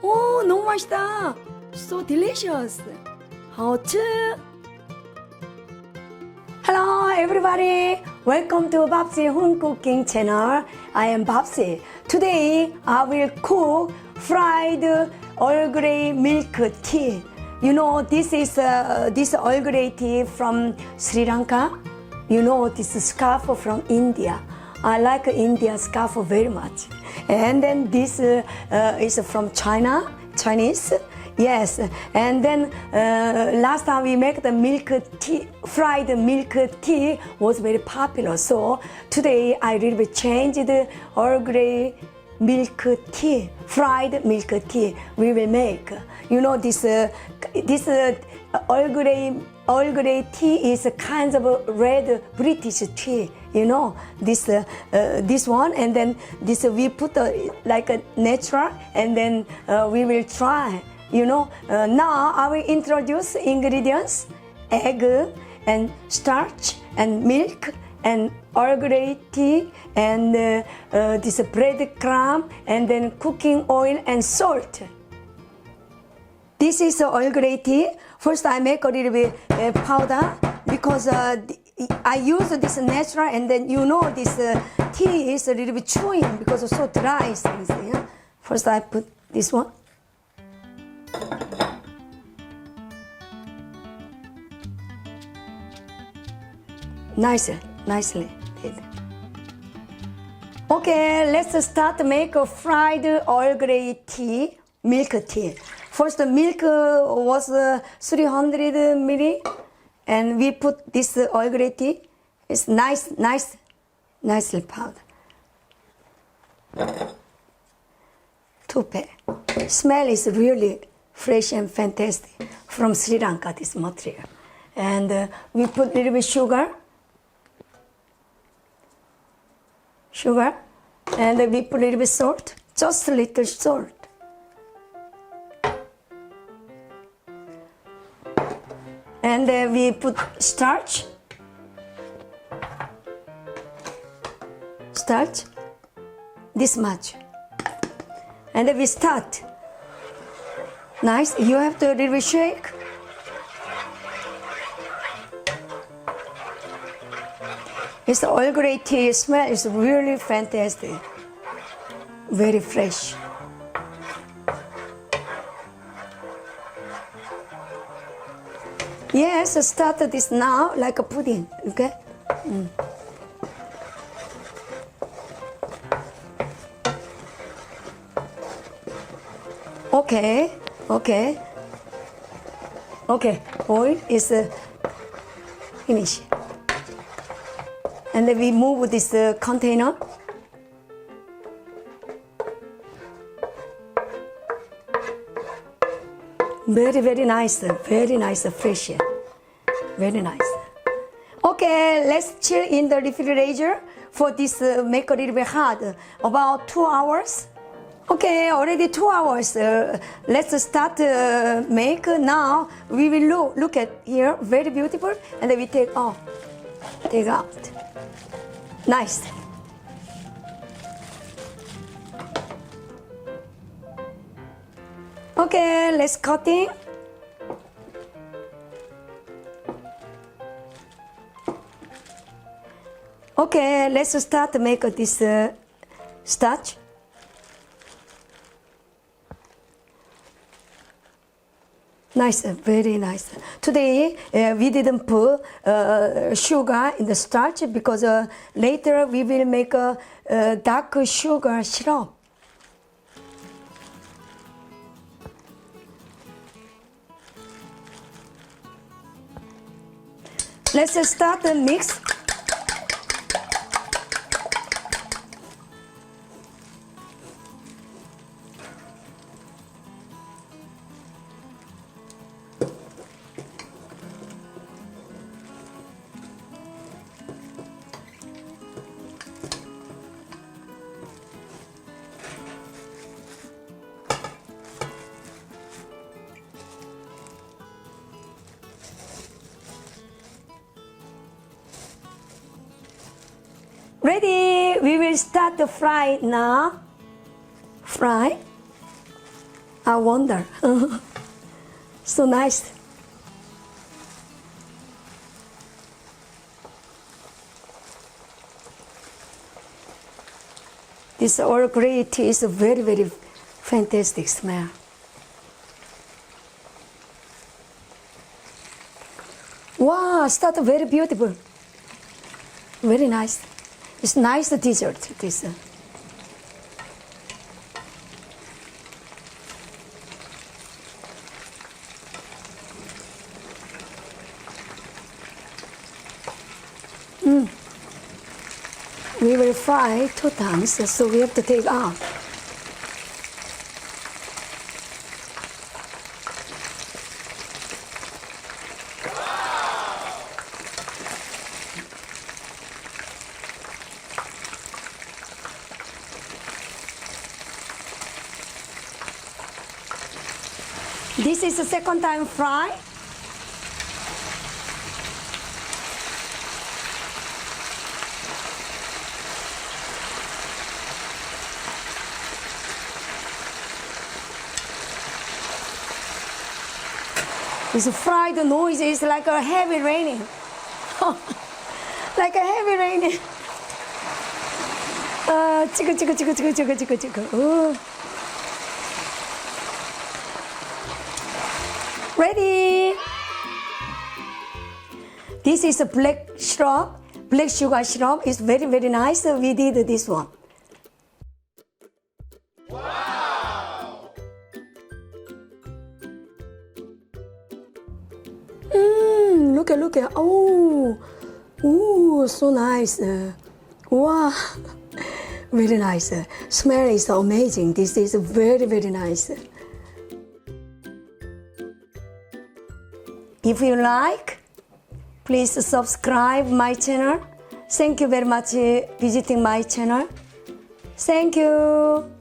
오, 너무 맛있다. So delicious.好吃. Hello everybody. Welcome to Babsi Home Cooking channel. I am Babsi. Today I will cook fried Earl Grey milk tea. You know, this is this Earl Grey tea from Sri Lanka. You know, this scarf from India. I like India scarf very much. And then this is from China, Chinese. Yes, and then last time we make the milk tea, fried milk tea was very popular. So today I really changed the Earl Grey milk tea, fried milk tea we will make. You know, this Earl Grey tea is a kind of red British tea. You know, this one, and then this we put like a natural, and then we will try. You know, now I will introduce ingredients: egg and starch and milk and Earl Grey tea and this bread crumb and then cooking oil and salt. This is Earl Grey tea. First I make a little bit powder because I use this natural, and then you know this tea is a little bit chewing because it's so dry things. Yeah? First I put this one. Nicely did. Okay, let's start to make a fried Earl Grey tea, milk tea. First, the milk was 300 ml, and we put this Earl Grey tea. It's nicely powdered. Tupe. Smell is really fresh and fantastic from Sri Lanka, this material. And we put a little bit sugar, and we put a little bit salt, just a little salt. And we put starch, this much. And then we start. Nice, you have to little bit shake. It's the Earl Grey tea smell is really fantastic. Very fresh. Yes, start this now like a pudding, okay? Okay, oil is finished. And then we move this container. Very nice, fresh, very nice. Okay, let's chill in the refrigerator for this make a little bit hard, about 2 hours. Okay, already 2 hours. Let's start make. Now we will look at here, very beautiful, and then we take out. Nice. Okay, let's cut it. Okay, let's start to make this starch. Nice, very nice. Today we didn't put sugar in the starch because later we will make a dark sugar syrup. Let's start the mix. Ready? We will start to fry now. Fry. I wonder. So nice. This Earl Grey tea is a very, very fantastic smell. Wow, start very beautiful. Very nice. It's nice dessert, this. We will fry 2 times, so we have to take out. This is the second time fry. This fried noise is like a heavy raining. Like a heavy raining. Ready? This is a black syrup, black sugar syrup. It's very, very nice. We did this one. Wow! Look at, oh, so nice. Wow, very nice. Smell is amazing. This is very, very nice. If you like, please subscribe my channel. Thank you very much visiting my channel. Thank you.